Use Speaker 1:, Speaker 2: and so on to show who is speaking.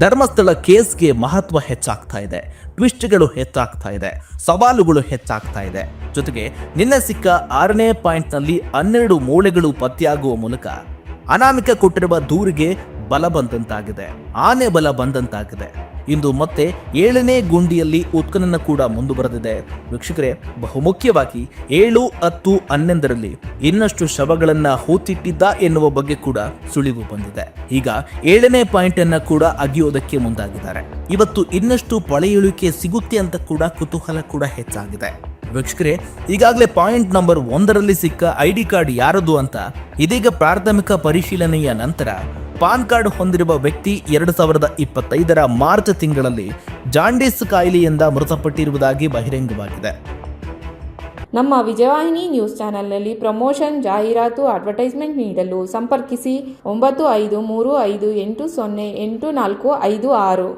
Speaker 1: ಧರ್ಮಸ್ಥಳ ಕೇಸ್ಗೆ ಮಹತ್ವ ಹೆಚ್ಚಾಗ್ತಾ ಇದೆ, ಟ್ವಿಸ್ಟ್ಗಳು ಹೆಚ್ಚಾಗ್ತಾ ಇದೆ, ಸವಾಲುಗಳು ಹೆಚ್ಚಾಗ್ತಾ ಇದೆ. ಜೊತೆಗೆ ನಿನ್ನೆ ಸಿಕ್ಕ 6ನೇ ಪಾಯಿಂಟ್ನಲ್ಲಿ 12 ಮೂಳೆಗಳು ಪತ್ತೆಯಾಗುವ ಮೂಲಕ ಅನಾಮಿಕ ಕೊಟ್ಟಿರುವ ದೂರಿಗೆ ಬಲ ಬಂದಂತಾಗಿದೆ, ಆನೆ ಬಲ ಬಂದಂತಾಗಿದೆ. ಇಂದು ಮತ್ತೆ 7ನೇ ಗುಂಡಿಯಲ್ಲಿ ಉತ್ಖನನ ಕೂಡ ಮುಂದುವರೆದಿದೆ. ವೀಕ್ಷಕರೇ, ಬಹುಮುಖ್ಯವಾಗಿ 7, 10, 11ರಲ್ಲಿ ಇನ್ನಷ್ಟು ಶವಗಳನ್ನ ಹೂತಿಟ್ಟಿದ್ದ ಎನ್ನುವ ಬಗ್ಗೆ ಕೂಡ ಸುಳಿವು ಬಂದಿದೆ. ಈಗ 7ನೇ ಪಾಯಿಂಟ್ ಅನ್ನ ಕೂಡ ಅಗಿಯೋದಕ್ಕೆ ಮುಂದಾಗಿದ್ದಾರೆ. ಇವತ್ತು ಇನ್ನಷ್ಟು ಪಳೆಯುಳಿಕೆ ಸಿಗುತ್ತೆ ಅಂತ ಕೂಡ ಕುತೂಹಲ ಕೂಡ ಹೆಚ್ಚಾಗಿದೆ. ವೀಕ್ಷಕರೇ, ಈಗಾಗಲೇ ಪಾಯಿಂಟ್ ನಂಬರ್ 1ರಲ್ಲಿ ಸಿಕ್ಕ ID ಕಾರ್ಡ್ ಯಾರದು ಅಂತ ಇದೀಗ ಪ್ರಾಥಮಿಕ ಪರಿಶೀಲನೆಯ ನಂತರ ಪಾನ್ ಕಾರ್ಡ್ ಹೊಂದಿರುವ ವ್ಯಕ್ತಿ 2025ರ ಮಾರ್ಚ್ ತಿಂಗಳಲ್ಲಿ ಜಾಂಡೀಸ್ ಕಾಯಿಲೆಯಿಂದ ಮೃತಪಟ್ಟಿರುವುದಾಗಿ ಬಹಿರಂಗವಾಗಿದೆ.
Speaker 2: ನಮ್ಮ ವಿಜಯವಾಹಿನಿ ನ್ಯೂಸ್ ಚಾನೆಲ್ನಲ್ಲಿ ಪ್ರಮೋಷನ್, ಜಾಹೀರಾತು, ಅಡ್ವರ್ಟೈಸ್ಮೆಂಟ್ ನೀಡಲು ಸಂಪರ್ಕಿಸಿ 9535808456.